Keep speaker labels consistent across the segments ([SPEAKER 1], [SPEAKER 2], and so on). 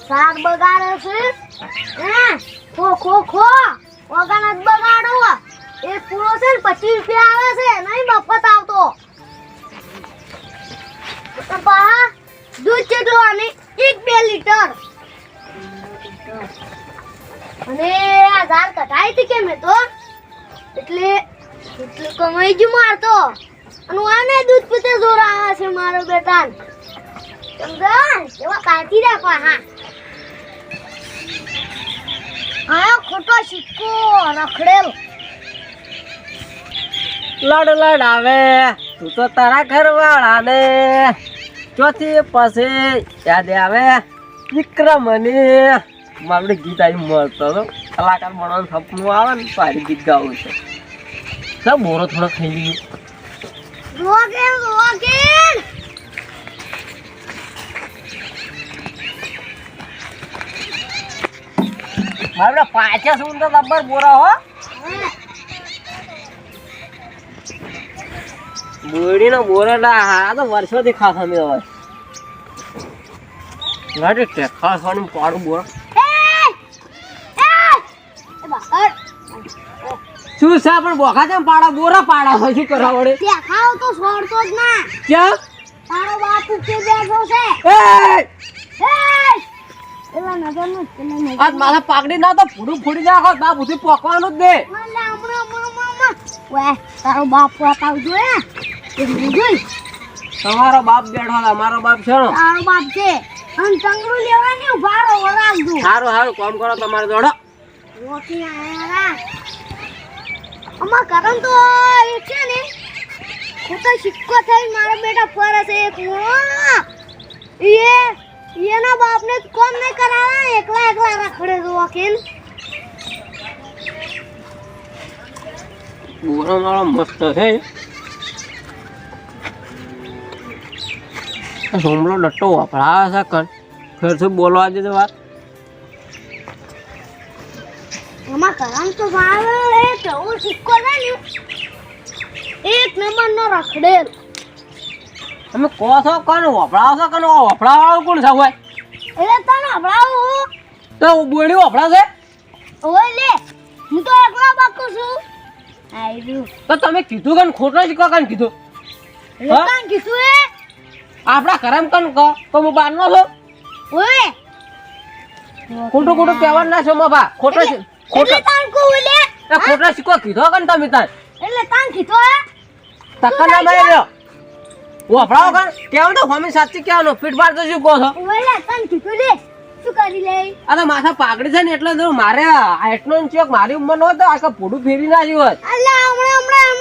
[SPEAKER 1] સાર બગાડે છે હે ખો ઓગાના જ બગાડો એ પૂરો છે ને 25 રૂપિયા આવે છે નહીં મફત આવતો પપ્પા દૂધ કેટલું આને 1-2 લીટર અને આ ધાર કટાઈ હતી કે મેં તો એટલે કમાઈ જ મારતો અને આને દૂધ પીતે જોર આવે છે મારો બેટાન સમજાણ એવા કાઢી રાખો હા ખોટો સિક્કો રખડેલ
[SPEAKER 2] લડ આવે તું તો તારા ઘરવાળા ને ચોથી પછી યાદ આવે વિક્રમની મારું ગીત આવી મળતો હતો કલાકાર બનવાનું સપનું આવે ને સારી ગીત ગાવું છે સબ બોરો થોડો ખાઈ ગયો
[SPEAKER 1] રોગેલ
[SPEAKER 2] મારે પાછા શું તો લબર બોરા હો બોડી નો બોરા હા તો વર્ષોથી ખાતા મેં હોય ગાડી ટેખા સોનું પાડું બોરા શું છે પણ બોખા છે પાડા બોરા પાડા હોય શું કરવા વડે
[SPEAKER 1] ખાવ તો છોડતો જ ના
[SPEAKER 2] ક્યાં
[SPEAKER 1] તારો બાપ કે બેઠો છે એલા નજર નો
[SPEAKER 2] આજ માથા પાકડી ના તો ફૂડું ફૂડી નાખો બા બુધી પોકવાનું જ દે
[SPEAKER 1] વે તારો બાપ પોતાવ જોએ એ જોઈ
[SPEAKER 2] તમારો બાપ બેઠો અમારો બાપ છે ને
[SPEAKER 1] તારો બાપ છે અન ચંગરું લેવાની ઉભારો વરાગજો
[SPEAKER 2] સારું કામ કરો તમારે જોડો
[SPEAKER 1] રોકી આયા અમાર કરન તો એ છે ને ખોટો સિક્કો થઈ મારા બેટા ફરે છે એક એના બાપને કોમ નહીં કરાવે એકલા રખડે જો વકીલ
[SPEAKER 2] બોરો મારો મસ્ત છે સોમલો ડટ્ટો વાપરાવે છે કર ફેર શું બોલવા દે વાત
[SPEAKER 1] અમાર કરન તો ભાવે એ કેવો સિક્કો છે ને એક નંબર નો રખડેલ
[SPEAKER 2] તમે કહો છો કોણ વપરાવો છો કોણ વપરાવાળું કોણ છે હોય
[SPEAKER 1] એટલે તને હભળાવું
[SPEAKER 2] તો બોડી વપરા છે
[SPEAKER 1] ઓય લે હું તો એકલા બાકુ છું આયરું
[SPEAKER 2] તો તમે કીધું કે ખોટો શીખો કાન કીધું
[SPEAKER 1] લેકાન કીધું એ
[SPEAKER 2] આપણા કરમ કન કહો તો હું બારનો છો
[SPEAKER 1] ઓય
[SPEAKER 2] ખોટું કહેવા ના છો મા બા ખોટો
[SPEAKER 1] એટલે તાન કો લે
[SPEAKER 2] ખોટો શીખો કીધો કન તમે તાન
[SPEAKER 1] એટલે તાન કીધું હે
[SPEAKER 2] તક્કર ના મારી રહ્યો વપરાવો કન કેવું તો ફમી સાચી કહેવાનો ફીટ બાર તો શું કહો છો
[SPEAKER 1] ઓય લે તાન કીધું લે શું કરી લે
[SPEAKER 2] આ તો માથા પાકડી છે ને એટલે તો મારે આટલો ચોક મારી ઉંમર નો હતો આખા પૂડું ફેરી ના જીવત
[SPEAKER 1] અલ્લા હમણાં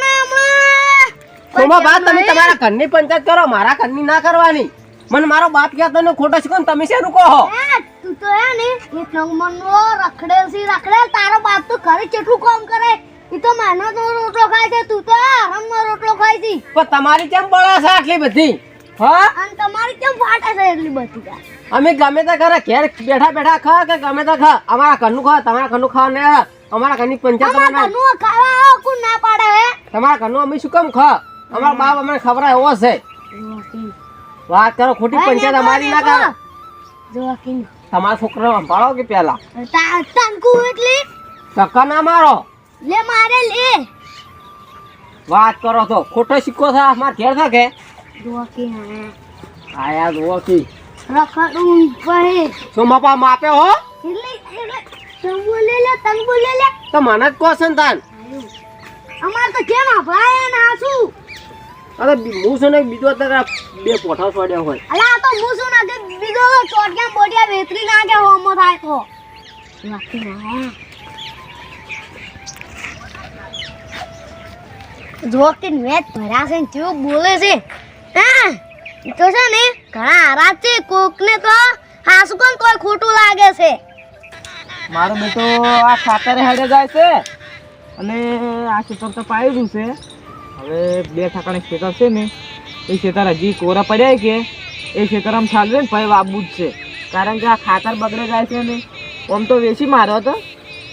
[SPEAKER 2] સોમા બા તમે તમારા ઘરની પંચાયત કરો મારા ઘરની ના કરવાની મને મારો બાપ કહેતો ને ખોટો શીખો ને તમે શેનું કહો
[SPEAKER 1] તું તો હે ને એક નંબર નો રખડેલ તારો બાપ તો ઘરે કેટલું કામ કરે ઈ તો માનો તો રોટલો ખાય છે તું તો આરામનો રોટલો ખાય છે
[SPEAKER 2] પણ તમારી કેમ બળે છે આટલી બધી હા
[SPEAKER 1] અને તમારી કેમ ફાટે છે એટલી બધી
[SPEAKER 2] અમે ગમે તે ઘરે ઘેર બેઠા ખા કે ગમે તે ખા અમારા ઘરનું ખા તમારા ઘરનું ખા ને અમારા ઘરની પંચાયત
[SPEAKER 1] ઘરનું ખાવા કોણ ના પાડે હે
[SPEAKER 2] તમારા ઘરનું અમે શું કેમ ખા અમારા બાપ અમને ખબર એવો છે વાત કરો ખોટી પંચાયત અમારી ના કરો
[SPEAKER 1] જોકીન
[SPEAKER 2] તમારા છોકરાને સંભાળો કે પેલા
[SPEAKER 1] તનકુ એટલી
[SPEAKER 2] ધક્કા ના મારો
[SPEAKER 1] લે મારે લે
[SPEAKER 2] વાત કરો તો ખોટો સિક્કો છે અમાર ઘેર থাকে
[SPEAKER 1] જોકીન
[SPEAKER 2] આયા જોકી
[SPEAKER 1] રખડું ભાઈ
[SPEAKER 2] સોમાપા માપે હો
[SPEAKER 1] એટલે તન બોલે લે
[SPEAKER 2] તો મને જ કહો છે ને તાન
[SPEAKER 1] અમાર તો કેમ ભાઈ ના શું
[SPEAKER 2] અરે હું છે ને બીજો તારા બે પોઠા છોડ્યા હોય
[SPEAKER 1] અલા તો હું શું ના કે બીજો ચોટિયા બોટિયા વેતરી ના કે હોમો થાય તો જોકીન વેત ભરા છે કેવું બોલે છે હા તો છે ને ઘણા આરાત છે કોકને તો હાસુ કોણ તોય ખોટું લાગે છે
[SPEAKER 2] મારો બેટો આ ખાતરે હેડે જાય છે અને આ ખેતર તો પાડ્યું છે હવે બે ઠાકાણે ખેતર છે ને એ ખેતર હજી કોરા પડ્યા કે એ ખેતર આમ ચાલવે ને ભાઈ વાબુ જ છે કારણ કે આ ખાતર બગડે જાય છે ને આમ તો વેચી માર્યો હતો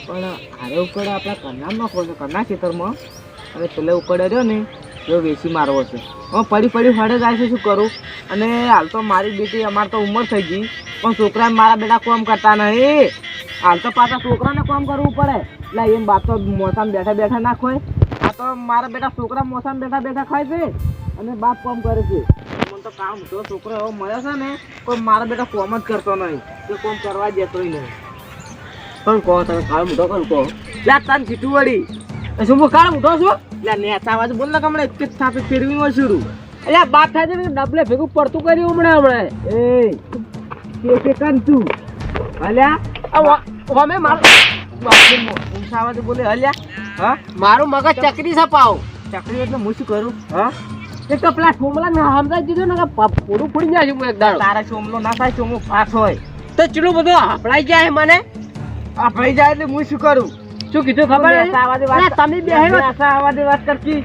[SPEAKER 2] પણ હારે ઉપર આપણા કરનારમાં ખોલશે કરના ખેતરમાં અને પેલે ઉકળે રહ્યો ને એવો વેચી મારવો છે હવે પડી હળે જાય છે શું કરું અને હાલ તો મારી બેટી અમારે તો ઉંમર થઈ ગઈ પણ છોકરા મારા બેટા કામ કરતા નહીં. હાલ તો પાછા છોકરાને કામ કરવું પડે. એટલે એમ બાપ તો મોસામાં બેઠા બેઠા ના ખોય. આ તો મારા બેટા છોકરા મોસામાં બેઠા બેઠા ખાય છે અને બાપ કામ કરે છે. મને તો કામ તો છોકરો એવો મળે છે ને કોઈ મારા બેટા કામ જ કરતો નહીં, તે કામ કરવા જતો નહીં. પણ કહો તમે કાળ મોટો કોણ કહો? લે તને કીધું વળી શું હું કાળ મોટો છું? લે નેતા અવાજ બોલ ને કે હમણાં એક જ સાથે ફેરવી માં છું. એટલે બાપ થાય છે ને ડબલે ભેગું પડતું કર્યું હમણાં એ કે કર તું અલ્યા અમે મારું ઊંચા અવાજ બોલે હલ્યા. હા મારું મગજ ચકરી છે પાવ. ચકરી એટલે હું શું કરું? હા એક તો પેલા સોમલા ને સમજાવી દીધું ને કે પૂરું ફૂડી જાય છે. હું એક દાડો તારા સોમલો ના થાય, સોમો પાસ હોય તો ચેટલું બધું હપડાઈ જાય મને. હપડાઈ જાય એટલે હું શું કરું? શું કીધું ખબર? તમે બે વાત કરતી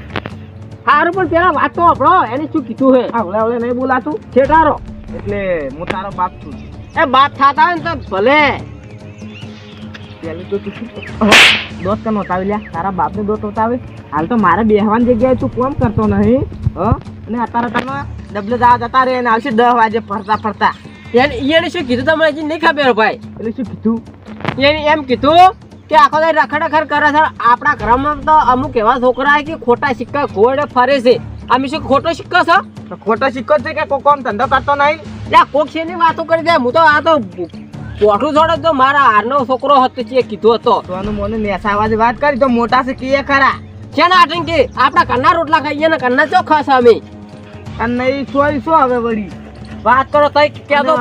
[SPEAKER 2] સારું પણ પેલા વાત તો આપણો એને શું કીધું હે? હવે નહીં બોલાતું છે તારો. એટલે હું તારો બાપ છું. એ બાપ થતા હોય ને તો ભલે પેલું તો દોસ્ત કન હોતાવે લ્યા. તારા બાપને દોસ્ત હોતાવે. હાલ તો મારે બેહવાની જગ્યાએ તું કોમ કરતો નહીં. અને અત્યારે તમે ડબલે જતા રહે ને આવશે 10 વાગે ફરતા ફરતા. એને શું કીધું તમને હજી નહીં ખબર ભાઈ? એટલે શું કીધું? એને એમ કીધું કે આખો દાડો રખડખડ કરે છે. આપણા ઘરમાં તો અમુક એવા છોકરા કે ખોટા સિક્કા ઘોડે ફરે છે. અમે શું ખોટો સિક્કો છો? ખોટો સિક્કો છે કે કોઈ કામ ધંધો કરતો નહીં? એટલે કોક છે ની વાતો કરી દે. હું તો આ તો પોઠું છોડે તો મારા હારનો છોકરો હતો તે કીધું હતો. તો મને નેસા અવાજે વાત કરી તો મોટા છે કે ખરા છે ને આટંકી આપણા ઘરના રોટલા ખાઈએ ને ઘરના ચો ખાસ અમે અને સોય શું હવે વળી વાત કરો તઈ કે દો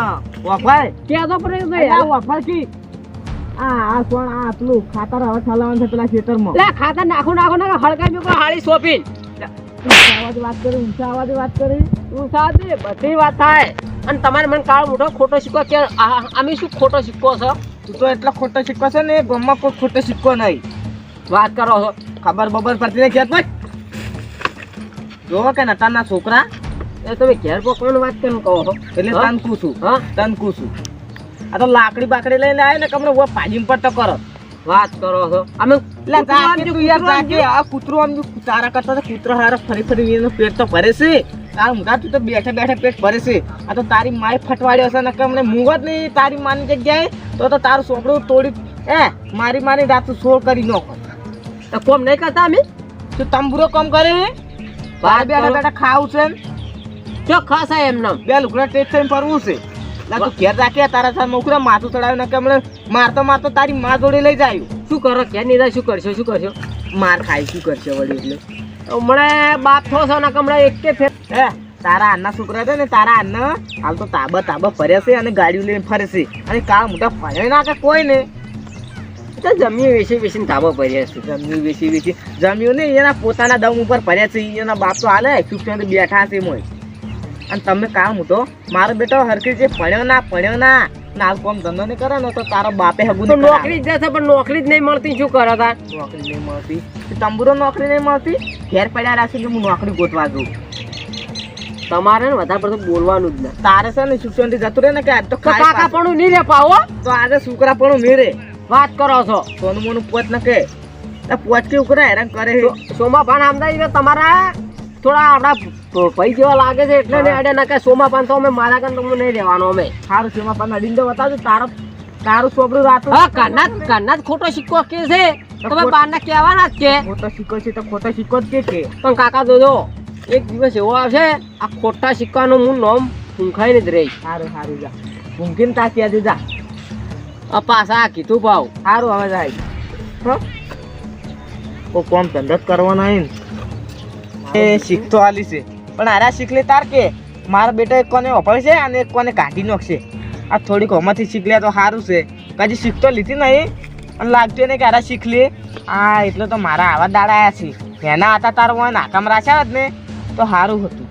[SPEAKER 2] વફાય કે દો પણ વફાય કી આ સોણ આ પેલું ખાતર હવે ઠલાવવાનું છે પેલા ખેતરમાં. લે ખાતર નાખો ને હળગાઈ મેકો હાળી સોપીન. ઊંચા અવાજે વાત કરી, ઊંચા અવાજે વાત કરી. ઊંચા અવાજે બધી વાત થાય. અને તમારે મને કાળ મોટો ખોટો સિક્કો કે અમે શું ખોટો સિક્કો છો? તું તો એટલો ખોટો સિક્કો છે ને ગામમાં કોઈ ખોટો સિક્કો નહીં. વાત કરો છો ખબર બબર પડતી નહીં ખેત ભાઈ. જોવો કે નતાના છોકરા એ તમે ઘેર પકડવાની વાત કેમ કહો છો? એટલે તનકું છું. હા તનકું છું. આ તો લાકડી બાકડી લઈને આવે ને કમરે વો પાજીમ પર તો કરો વાત કરો છો. અમે આ કૂતરો આમ તારા કરતા કૂતરો હારો ફરી ફરી એનો પેટ તો ભરે છે. તાર મુકા તું તો બેઠા બેઠા પેટ ભરે છે. આ તો તારી માય ફટવાડ્યો છે ને કે અમને મુંગત નહીં તારી માની જગ્યાએ તો તારું સોપડું તોડી મારી રાત સોળ કરી નાખો. તો કોમ નહીં કરતા અમે? તું તંબુરો કોમ કરે બાર બેઠા બેઠા ખાવું છે ચો ખાસ એમને બે લુકડા ટેસ્ટ થઈને ફરવું છે. તું ઘેર રાખે તારા સામે ઉકરા માથું ચડાવ્યું ને કે હમણાં મારતો તારી માં જોડે લઈ જાય. શું કરો ઘેર નહીં જાય? શું કરશો? માર ખાય શું કરશે વળી? એટલે હમણાં બાપ થો છો ને હમણાં એક કે ફેર તારા આના છોકરા છે ને તારા આના હાલ તો તાબા ફરે છે અને ગાડીઓ લઈને ફરે છે. અને કાળ મોટા ફરે ના કે કોઈ ને જમીન વેચીને તાબા ભર્યા છે. જમીન વેચી જમીન ને એના પોતાના દમ ઉપર ભર્યા છે. એના બાપ તો હાલે ચૂપચાપ બેઠા છે મોય. અને તમે કામ મોટો મારો બેટો હરખી જે ભણ્યો ના હાલ કોમ ધંધો નહીં કરે ને તો તારો બાપે હગું નોકરી જ જશે પણ નોકરી જ નહીં મળતી. શું કરો તાર? નોકરી નહીં મળતી તંબુરો નોકરી નહીં મળતી. ઘેર પડ્યા રાખી કે હું નોકરી ગોતવા દઉં. તમારે ને વધારે પડતું બોલવાનું જ ના. તારે છે ને શિક્ષણ થી જતું રહે ને કે આજ તો કાકા પણ નહીં રે પાવો તો આજે છોકરા પણ નહીં રે. વાત કરો છો સોનું મોનું પોચ ન કે પોચ કે ઉકરા હેરાન કરે. સોમા પાન આમદા તમારા થોડા આપડા ભાઈ જેવા લાગે છે એટલે ને અડે ના કે સોમા પાન તો અમે મારા કન તો નહીં રહેવાનો. અમે સારું સોમા પાન અડીને તો બતાવજો તારું સોપડું રાતું. હા કાના જ ખોટો સિક્કો કે છે તમે બાર ના કહેવાના જ કે ખોટો સિક્કો છે તો ખોટો સિક્કો જ કે પણ કાકા જોજો એક દિવસ એવો આવશે આ ખોટા સિક્કાનું હું નામ ઊંઘાઈને જ રહી. સારું જા ઊંઘીને તાક્યા દે જા. આ પાછા કીધું ભાવ સારું હવે જાય ઓ કોમ ધંધો કરવાનો એ શીખતો આલી છે પણ આરા શીખલે તાર કે મારા બેટા એક કોને ઓફળ છે અને એક કોને કાઢી નાખશે. આ થોડીક હોમાંથી શીખ લે તો સારું છે. કદી શીખતો લીધી નહીં અને લાગતું ને કે આરા શીખ લે. એટલે તો મારા આવા દાડા આવ્યા છે. એના હતા તારો નાકામ રાખ્યા જ ને તો સારું હતું.